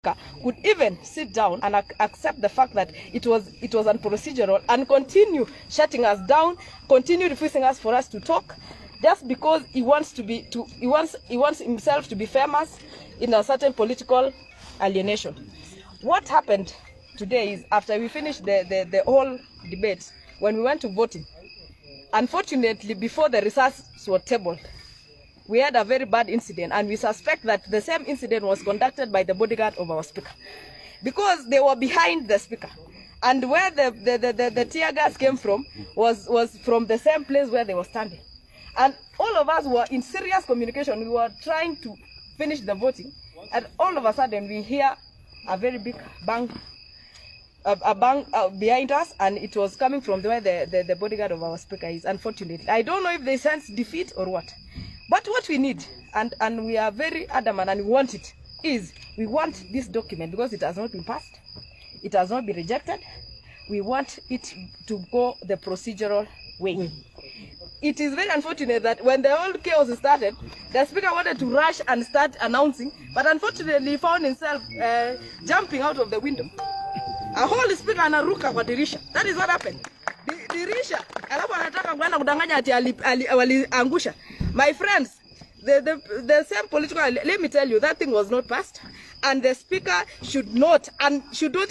Speaker could even sit down and accept the fact that it was unprocedural and continue shutting us down, continue refusing us for us to talk, just because he wants himself to be famous in a certain political alienation. What happened today is, after we finished the whole debate, when we went to voting, unfortunately, before the results were tabled, we had a very bad incident, and we suspect that the same incident was conducted by the bodyguard of our Speaker, because they were behind the Speaker. And where the tear gas came from was from the same place where they were standing. And all of us were in serious communication. We were trying to finish the voting, and all of a sudden we hear a very big bang, behind us, and it was coming from where the bodyguard of our Speaker is. Unfortunately, I don't know if they sense defeat or what. But what we need, and we are very adamant and we want it, is we want this document, because it has not been passed, it has not been rejected. We want it to go the procedural way. It is very unfortunate that when the whole chaos started, the Speaker wanted to rush and start announcing, but unfortunately he found himself jumping out of the window. A whole Speaker Anaruka kwa dirisha. That is what happened. Dirisha, alafu anataka kwenda kudanganya ati waliangusha. My friends, the same political, let me tell you, that thing was not passed, and the Speaker should not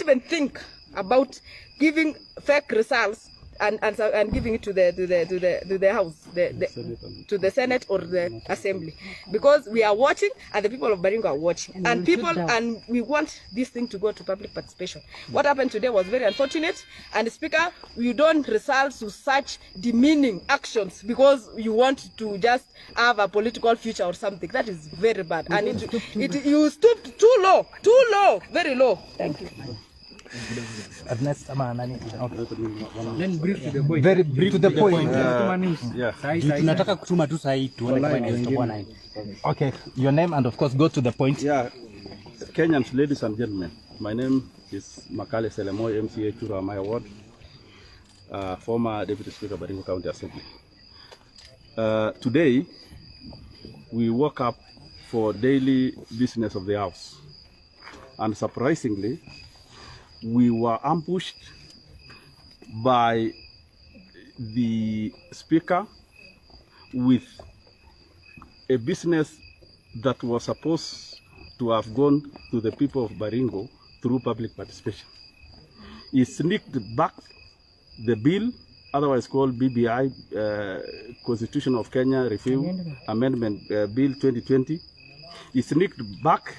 even think about giving fake results and giving it to the House, to the Senate or the Assembly, because we are watching, and the people of Baringo are watching, and we want this thing to go to public participation. What happened today was very unfortunate, and Speaker, you don't resort to such demeaning actions because you want to just have a political future or something. That is very bad, and you stooped too low, very low. Thank you. Very brief to the point. Okay, your name and of course go to the point. Yeah, Kenyans, ladies and gentlemen, my name is Makale Selemoy, MCA Chura Maya Ward, former Deputy Speaker Baringo County Assembly. Today, we woke up for daily business of the House, and surprisingly, we were ambushed by the Speaker with a business that was supposed to have gone to the people of Baringo through public participation. He sneaked back the bill, otherwise called BBI, Constitution of Kenya Review Amendment Bill 2020. He sneaked back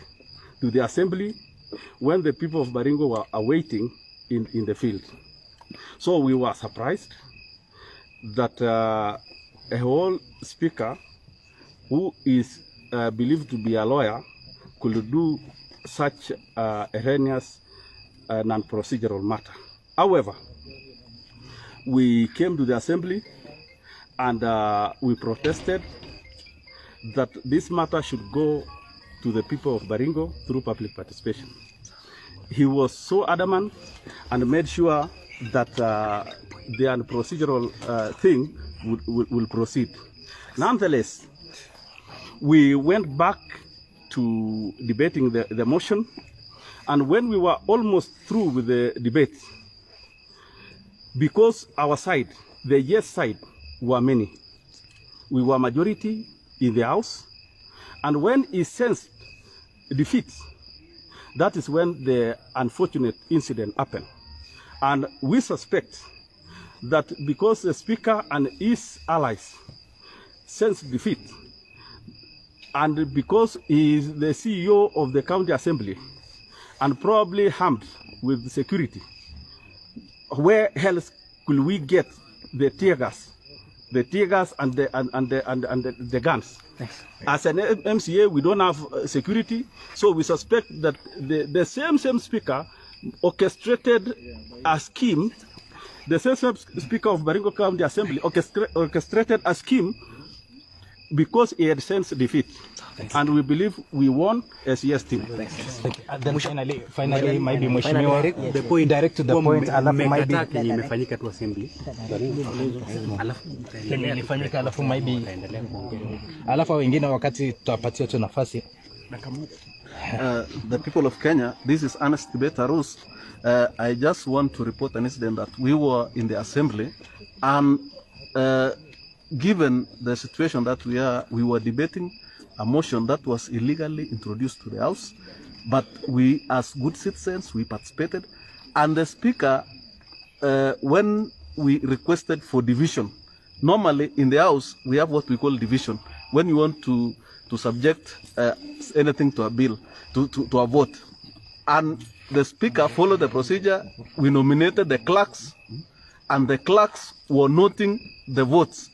to the Assembly when the people of Baringo were awaiting in the field. So we were surprised that a whole Speaker who is believed to be a lawyer could do such a heinous non-procedural matter. However, we came to the Assembly and we protested that this matter should go to the people of Baringo through public participation. He was so adamant and made sure that the procedural thing will proceed. Nonetheless, we went back to debating the motion, and when we were almost through with the debate, because our side, the yes side, were many, we were majority in the House, and when he sensed defeat, that is when the unfortunate incident happened. And we suspect that because the Speaker and his allies sensed defeat, and because he is the CEO of the County Assembly, and probably armed with security, where else could we get the tear gas and the guns? As an MCA, we don't have security, so we suspect that the same Speaker orchestrated a scheme. The same Speaker of Baringo County Assembly orchestrated a scheme because he had sensed defeat. And we believe we won as yes team. Then finally maybe Mheshimiwa, the point direct to the point, alafu maybe kenye imefanyika tu assembly, alafu wengine wakati tutapatia tu nafasi the people of Kenya. This is Ernest Betarus. I just want to report an incident that we were in the assembly, and given the situation that we were debating a motion that was illegally introduced to the House, but we, as good citizens, we participated, and the Speaker, when we requested for division, normally in the House we have what we call division. When you want to subject anything to a bill, to a vote, and the Speaker followed the procedure. We nominated the clerks, and the clerks were noting the votes.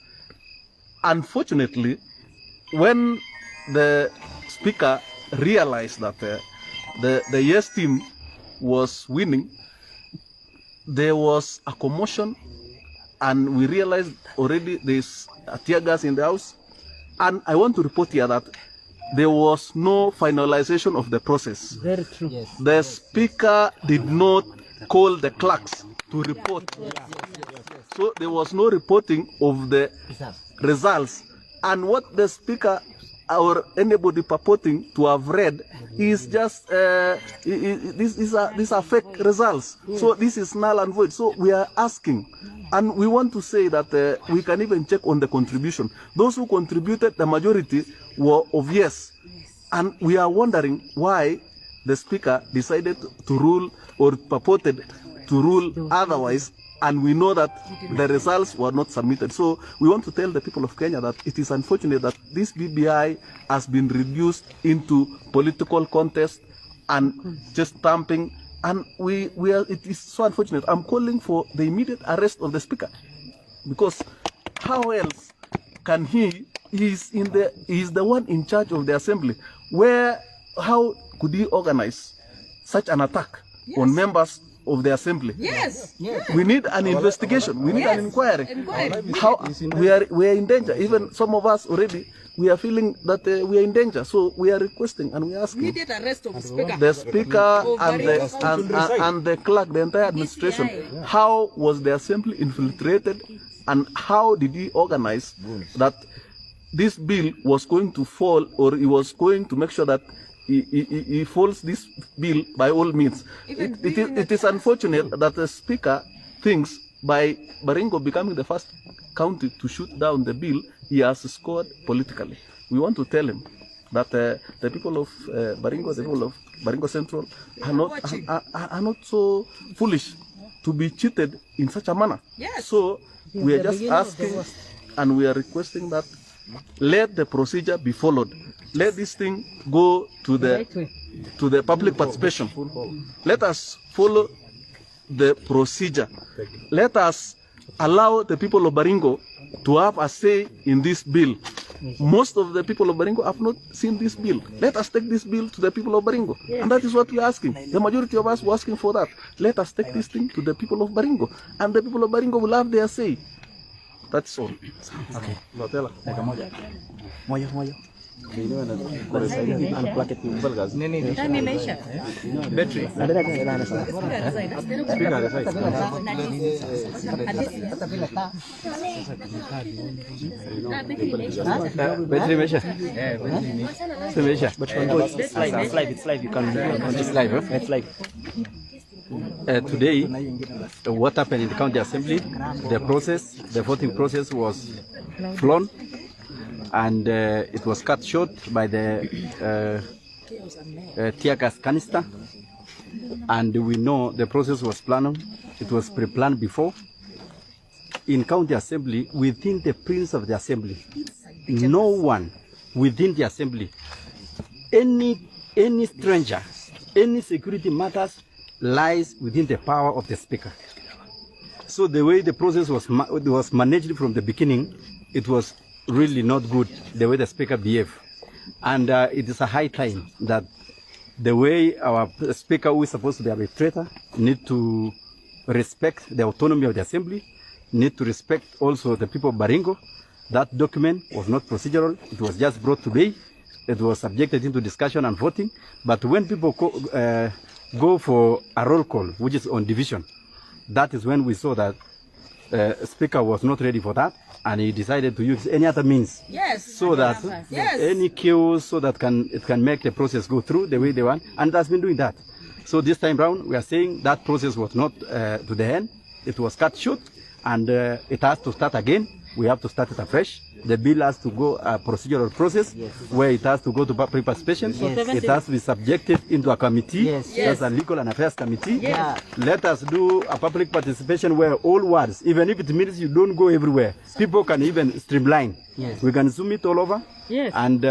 Unfortunately, when the Speaker realized that the yes team was winning, there was a commotion, and we realized already there's a tear gas in the House. And I want to report here that there was no finalization of the process. Very true. Yes. The Speaker did not call the clerks to report. So there was no reporting of the results. And what the Speaker or anybody purporting to have read is just these are fake results. So this is null and void. So we are asking, and we want to say that we can even check on the contribution. Those who contributed, the majority were of yes. And we are wondering why the Speaker decided to rule or purported to rule otherwise, and we know that the results were not submitted. So we want to tell the people of Kenya that it is unfortunate that this BBI has been reduced into political contest and just stamping, and it is so unfortunate. I'm calling for the immediate arrest of the Speaker, because how else can he is the one in charge of the Assembly. How could he organize such an attack on members of the Assembly? Yes. We need an investigation. We need an inquiry. How we are in danger. Even some of us already, we are feeling that we are in danger. So we are requesting and we are asking Immediate arrest of the Speaker. The Speaker and the clerk, the entire administration. How was the Assembly infiltrated, and how did he organize that this bill was going to fall, or he was going to make sure that he falls this bill by all means? It is unfortunate that the Speaker thinks by Baringo becoming the first county to shoot down the bill, he has scored politically. We want to tell him that the people of Baringo, the people of Baringo Central are not so foolish to be cheated in such a manner. Yes. So we are just asking, and we are requesting that let the procedure be followed. Let this thing go to the public participation. Let us follow the procedure. Let us allow the people of Baringo to have a say in this bill. Most of the people of Baringo have not seen this bill. Let us take this bill to the people of Baringo. And that is what we are asking. The majority of us were asking for that. Let us take this thing to the people of Baringo. And the people of Baringo will have their say. That's all. Okay. Moja. Battery. It's live. You can. It's live. It's live. Today, what happened in the county assembly, the voting process was flown, and it was cut short by the tear gas canister. And we know the process was planned. It was pre-planned before. In county assembly, within the presence of the assembly, no one within the assembly, any stranger, any security matters lies within the power of the Speaker. So the way the process was managed from the beginning, it was really not good, the way the Speaker behaved. And it is a high time that the way our Speaker, who is supposed to be a arbitrator, need to respect the autonomy of the Assembly, need to respect also the people of Baringo. That document was not procedural, it was just brought today. It was subjected into discussion and voting. But when people go for a roll call, which is on division, that is when we saw that Speaker was not ready for that, and he decided to use any other means. Yes. So that any chaos, so that it can make the process go through the way they want, and it has been doing that. So this time round, we are saying that process was not to the end. It was cut short, and it has to start again. We have to start it afresh. The bill has to go a procedural process where it has to go to public participation. It has to be subjected into a committee. That's a legal and affairs committee. Let us do a public participation where all wards, even if it means you don't go everywhere, people can even streamline. We can zoom it all over. And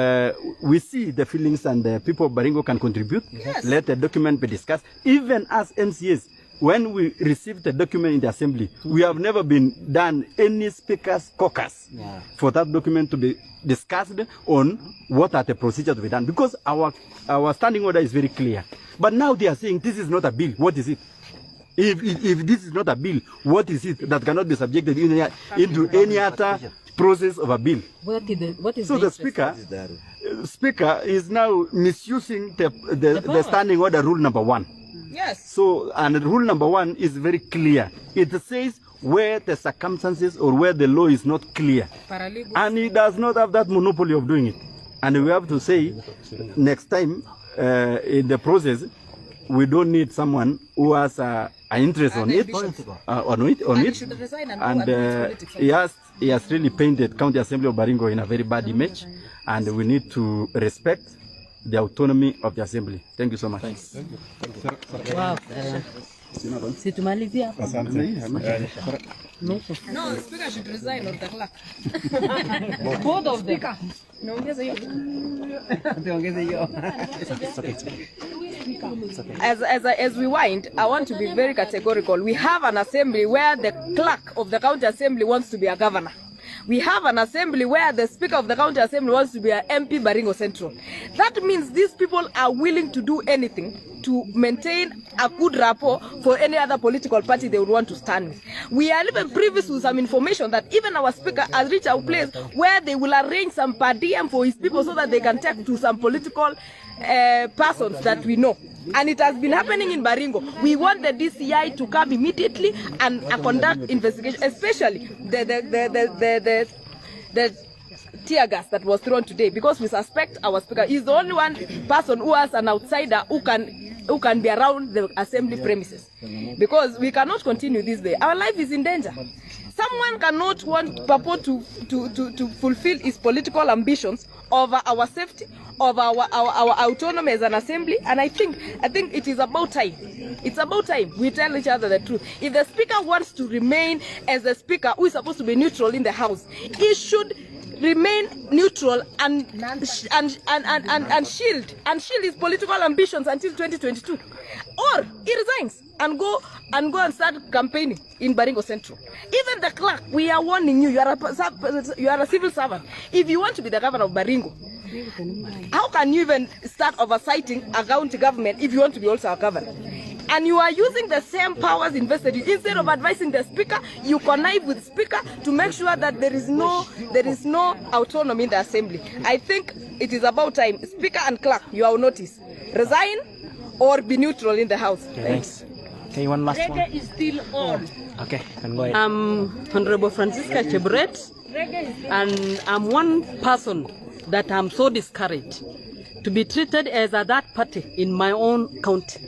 we see the feelings, and the people of Baringo can contribute. Let the document be discussed. Even as MCAs, when we received the document in the assembly, we have never been done any speaker's caucus for that document to be discussed on what are the procedures to be done, because our standing order is very clear. But now they are saying this is not a bill. What is it? If this is not a bill, what is it that cannot be subjected into any other process of a bill? What is so the speaker is now misusing the standing order rule number 1. Yes. So, and rule number 1 is very clear. It says where the circumstances or where the law is not clear. And he does not have that monopoly of doing it. And we have to say, next time in the process, we don't need someone who has an interest on it. And he has really painted County Assembly of Baringo in a very bad image. And we need to respect the autonomy of the assembly. Thank you so much. Wow. Situmalizia. No, speaker should resign or the clerk. Both of them. As we wind, I want to be very categorical. We have an assembly where the clerk of the county assembly wants to be a governor. We have an assembly where the Speaker of the County Assembly wants to be an MP Baringo Central. That means these people are willing to do anything to maintain a good rapport for any other political party they would want to stand with. We are even privy to some information that even our Speaker has reached a place where they will arrange some per diem for his people so that they can take to some political persons that we know. And it has been happening in Baringo. We want the DCI to come immediately and conduct investigation, especially the tear gas that was thrown today, because we suspect our speaker is the only one person who has an outsider who can be around the assembly premises, because we cannot continue this way. Our life is in danger. Someone cannot purport to fulfill his political ambitions over our safety, over our autonomy as an assembly. And I think it is about time. It's about time we tell each other the truth. If the speaker wants to remain as the speaker who is supposed to be neutral in the house, he should remain neutral and shield his political ambitions until 2022, or he resigns and go and start campaigning in Baringo Central. Even the clerk, we are warning you. You are a civil servant. If you want to be the governor of Baringo, how can you even start oversighting a county government if you want to be also a governor? And you are using the same powers invested in. Instead of advising the speaker, you connive with speaker to make sure that there is no autonomy in the assembly. I think it is about time. Speaker and clerk, you have noticed. Resign or be neutral in the house. Thanks. Okay, one last one. Reggae is still on. Okay, can go ahead. I'm Honorable Francisca Chebret, and I'm one person that I'm so discouraged to be treated as a that party in my own county.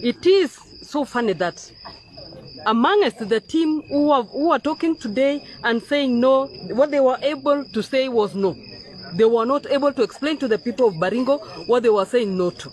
It is so funny that amongst the team who are talking today and saying no, what they were able to say was no. They were not able to explain to the people of Baringo what they were saying no to.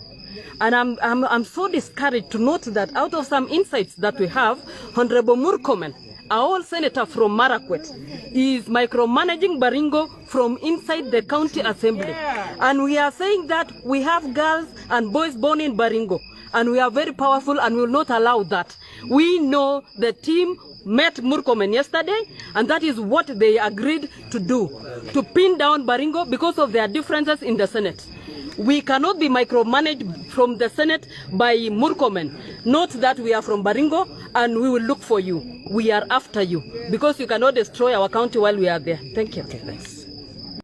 And I'm so discouraged to note that out of some insights that we have, Honorable Murkomen, our old senator from Marakwet, is micromanaging Baringo from inside the county assembly. And we are saying that we have girls and boys born in Baringo, and we are very powerful and will not allow that. We know the team met Murkomen yesterday, and that is what they agreed to do, to pin down Baringo because of their differences in the Senate. We cannot be micromanaged from the Senate by Murkomen. Note that we are from Baringo and we will look for you. We are after you because you cannot destroy our county while we are there. Thank you. Okay, thanks.